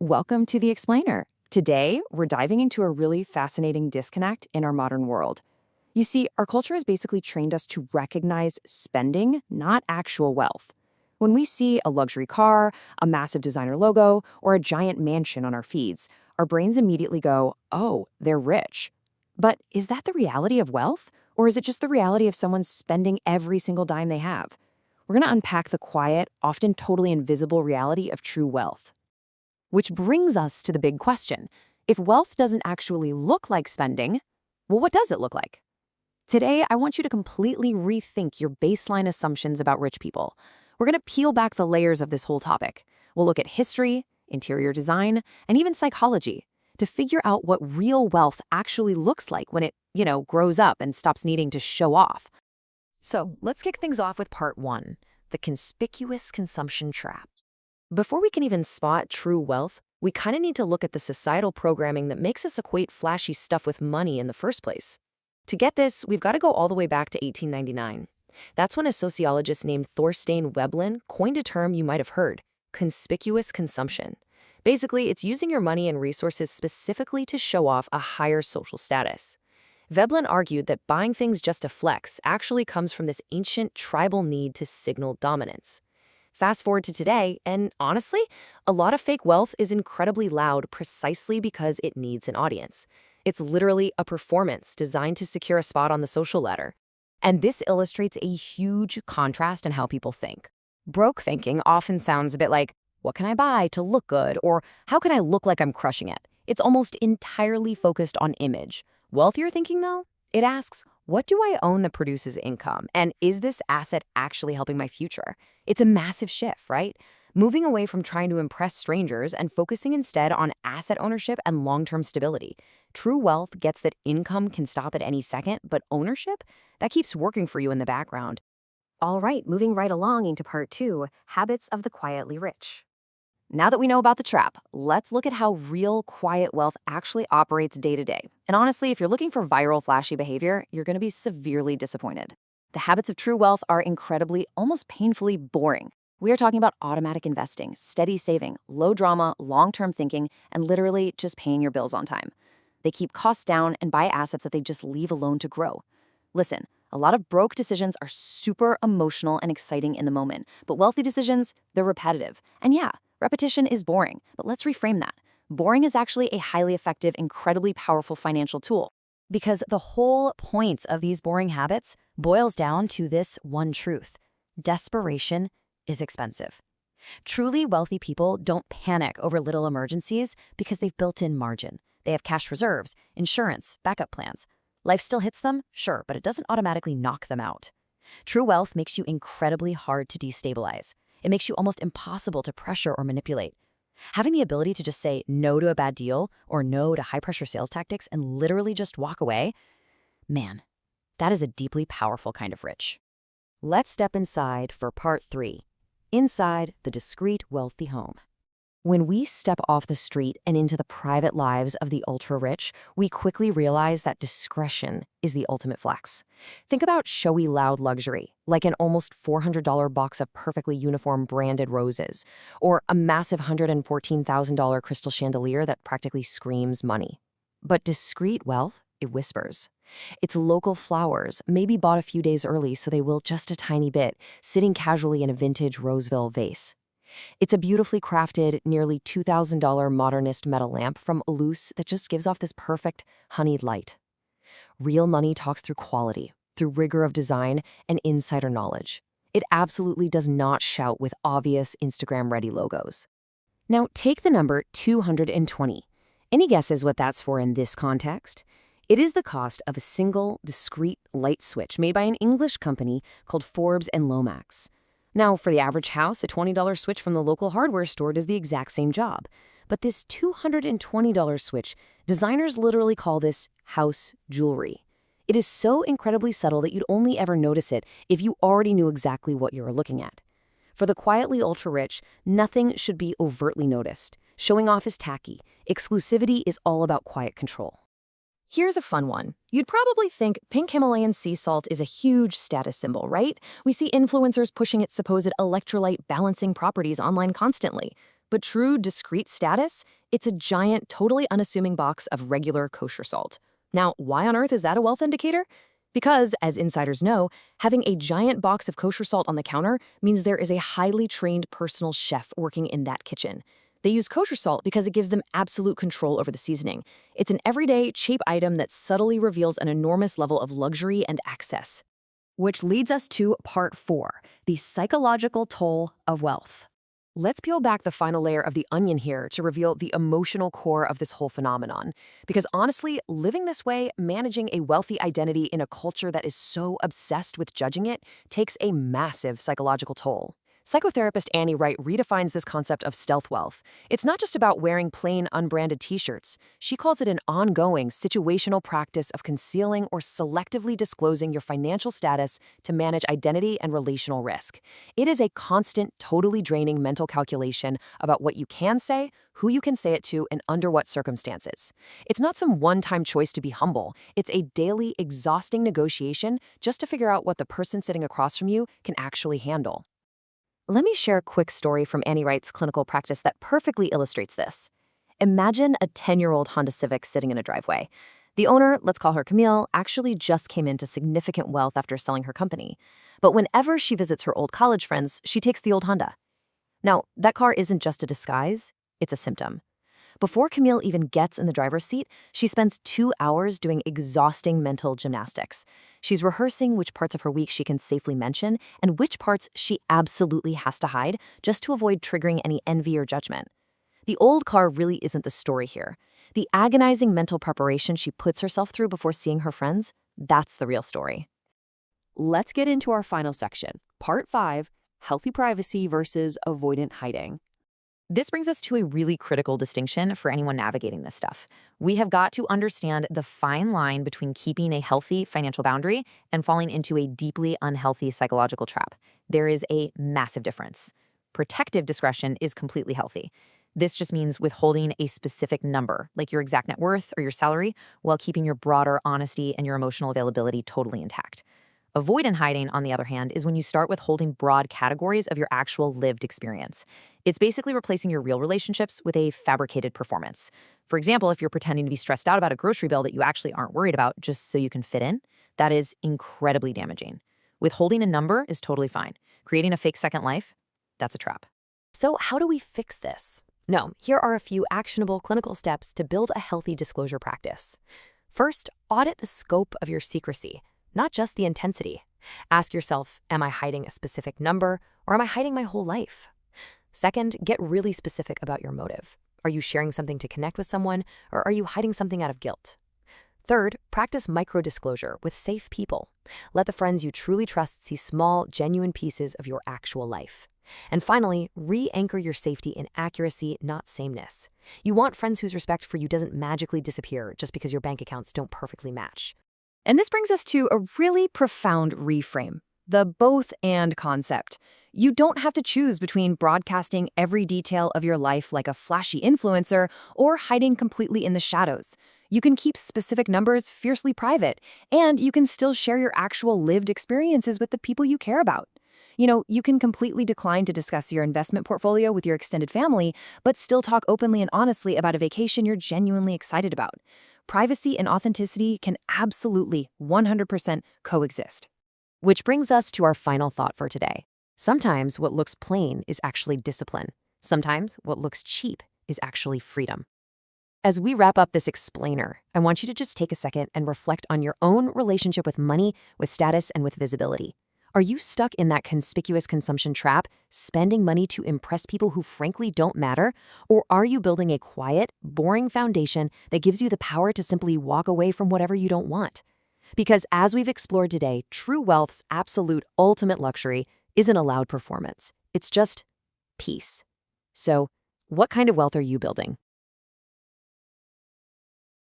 Welcome to The Explainer. Today, we're diving into a really fascinating disconnect in our modern world. You see, our culture has basically trained us to recognize spending, not actual wealth. When we see a luxury car, a massive designer logo, or a giant mansion on our feeds, our brains immediately go, oh, they're rich. But is that the reality of wealth? Or is it just the reality of someone spending every single dime they have? We're going to unpack the quiet, often totally invisible reality of true wealth. Which brings us to the big question. If wealth doesn't actually look like spending, well, what does it look like? Today, I want you to completely rethink your baseline assumptions about rich people. We're going to peel back the layers of this whole topic. We'll look at history, interior design, and even psychology to figure out what real wealth actually looks like when it, grows up and stops needing to show off. So let's kick things off with part one, the conspicuous consumption trap. Before we can even spot true wealth, we kind of need to look at the societal programming that makes us equate flashy stuff with money in the first place. To get this, we've got to go all the way back to 1899. That's when a sociologist named Thorstein Veblen coined a term you might have heard, conspicuous consumption. Basically, it's using your money and resources specifically to show off a higher social status. Veblen argued that buying things just to flex actually comes from this ancient tribal need to signal dominance. Fast forward to today, and honestly, a lot of fake wealth is incredibly loud precisely because it needs an audience. It's literally a performance designed to secure a spot on the social ladder. And this illustrates a huge contrast in how people think. Broke thinking often sounds a bit like, what can I buy to look good? Or how can I look like I'm crushing it? It's almost entirely focused on image. Wealthier thinking, though, it asks, what do I own that produces income? And is this asset actually helping my future? It's a massive shift, right? Moving away from trying to impress strangers and focusing instead on asset ownership and long-term stability. True wealth gets that income can stop at any second, but ownership, that keeps working for you in the background. All right, moving right along into part two, habits of the quietly rich. Now that we know about the trap, let's look at how real quiet wealth actually operates day to day. And honestly, if you're looking for viral flashy behavior, you're going to be severely disappointed. The habits of true wealth are incredibly, almost painfully boring. We are talking about automatic investing, steady saving, low drama, long-term thinking, and literally just paying your bills on time. They keep costs down and buy assets that they just leave alone to grow. Listen, a lot of broke decisions are super emotional and exciting in the moment, but wealthy decisions, they're repetitive. And yeah, repetition is boring, but let's reframe that. Boring is actually a highly effective, incredibly powerful financial tool. Because the whole point of these boring habits boils down to this one truth. Desperation is expensive. Truly wealthy people don't panic over little emergencies because they've built in margin. They have cash reserves, insurance, backup plans. Life still hits them, sure, but it doesn't automatically knock them out. True wealth makes you incredibly hard to destabilize. It makes you almost impossible to pressure or manipulate. Having the ability to just say no to a bad deal or no to high-pressure sales tactics and literally just walk away, man, that is a deeply powerful kind of rich. Let's step inside for part three, inside the discreet wealthy home. When we step off the street and into the private lives of the ultra-rich, we quickly realize that discretion is the ultimate flex. Think about showy, loud luxury, like an almost $400 box of perfectly uniform branded roses, or a massive $114,000 crystal chandelier that practically screams money. But discreet wealth, it whispers. It's local flowers, maybe bought a few days early so they will just a tiny bit, sitting casually in a vintage Roseville vase. It's a beautifully crafted, nearly $2,000 modernist metal lamp from Luce that just gives off this perfect, honeyed light. Real money talks through quality, through rigor of design, and insider knowledge. It absolutely does not shout with obvious Instagram-ready logos. Now, take the number 220. Any guesses what that's for in this context? It is the cost of a single, discrete light switch made by an English company called Forbes and Lomax. Now, for the average house, a $20 switch from the local hardware store does the exact same job. But this $220 switch, designers literally call this house jewelry. It is so incredibly subtle that you'd only ever notice it if you already knew exactly what you were looking at. For the quietly ultra-rich, nothing should be overtly noticed. Showing off is tacky. Exclusivity is all about quiet control. Here's a fun one. You'd probably think pink Himalayan sea salt is a huge status symbol, right? We see influencers pushing its supposed electrolyte balancing properties online constantly. But true discrete status, it's a giant, totally unassuming box of regular kosher salt. Now, why on earth is that a wealth indicator? Because, as insiders know, having a giant box of kosher salt on the counter means there is a highly trained personal chef working in that kitchen. They use kosher salt because it gives them absolute control over the seasoning. It's an everyday, cheap item that subtly reveals an enormous level of luxury and access. Which leads us to part 4, the psychological toll of wealth. Let's peel back the final layer of the onion here to reveal the emotional core of this whole phenomenon. Because honestly, living this way, managing a wealthy identity in a culture that is so obsessed with judging it, takes a massive psychological toll. Psychotherapist Annie Wright redefines this concept of stealth wealth. It's not just about wearing plain, unbranded t-shirts. She calls it an ongoing, situational practice of concealing or selectively disclosing your financial status to manage identity and relational risk. It is a constant, totally draining mental calculation about what you can say, who you can say it to, and under what circumstances. It's not some one-time choice to be humble. It's a daily, exhausting negotiation just to figure out what the person sitting across from you can actually handle. Let me share a quick story from Annie Wright's clinical practice that perfectly illustrates this. Imagine a 10-year-old Honda Civic sitting in a driveway. The owner, let's call her Camille, actually just came into significant wealth after selling her company. But whenever she visits her old college friends, she takes the old Honda. Now, that car isn't just a disguise, it's a symptom. Before Camille even gets in the driver's seat, she spends 2 hours doing exhausting mental gymnastics. She's rehearsing which parts of her week she can safely mention and which parts she absolutely has to hide just to avoid triggering any envy or judgment. The old car really isn't the story here. The agonizing mental preparation she puts herself through before seeing her friends, that's the real story. Let's get into our final section, Part 5, Healthy Privacy versus Avoidant Hiding. This brings us to a really critical distinction for anyone navigating this stuff. We have got to understand the fine line between keeping a healthy financial boundary and falling into a deeply unhealthy psychological trap. There is a massive difference. Protective discretion is completely healthy. This just means withholding a specific number, like your exact net worth or your salary, while keeping your broader honesty and your emotional availability totally intact. Avoidant hiding, on the other hand, is when you start withholding broad categories of your actual lived experience. It's basically replacing your real relationships with a fabricated performance. For example, if you're pretending to be stressed out about a grocery bill that you actually aren't worried about just so you can fit in, that is incredibly damaging. Withholding a number is totally fine. Creating a fake second life, that's a trap. So how do we fix this? No, here are a few actionable clinical steps to build a healthy disclosure practice. First, audit the scope of your secrecy, not just the intensity. Ask yourself, am I hiding a specific number or am I hiding my whole life? Second, get really specific about your motive. Are you sharing something to connect with someone or are you hiding something out of guilt? Third, practice micro-disclosure with safe people. Let the friends you truly trust see small, genuine pieces of your actual life. And finally, re-anchor your safety in accuracy, not sameness. You want friends whose respect for you doesn't magically disappear just because your bank accounts don't perfectly match. And this brings us to a really profound reframe, the both and concept. You don't have to choose between broadcasting every detail of your life like a flashy influencer or hiding completely in the shadows. You can keep specific numbers fiercely private, and you can still share your actual lived experiences with the people you care about. You can completely decline to discuss your investment portfolio with your extended family, but still talk openly and honestly about a vacation you're genuinely excited about. Privacy and authenticity can absolutely 100% coexist. Which brings us to our final thought for today. Sometimes what looks plain is actually discipline. Sometimes what looks cheap is actually freedom. As we wrap up this explainer, I want you to just take a second and reflect on your own relationship with money, with status, and with visibility. Are you stuck in that conspicuous consumption trap, spending money to impress people who frankly don't matter? Or are you building a quiet, boring foundation that gives you the power to simply walk away from whatever you don't want? Because as we've explored today, true wealth's absolute ultimate luxury isn't a loud performance. It's just peace. So, what kind of wealth are you building?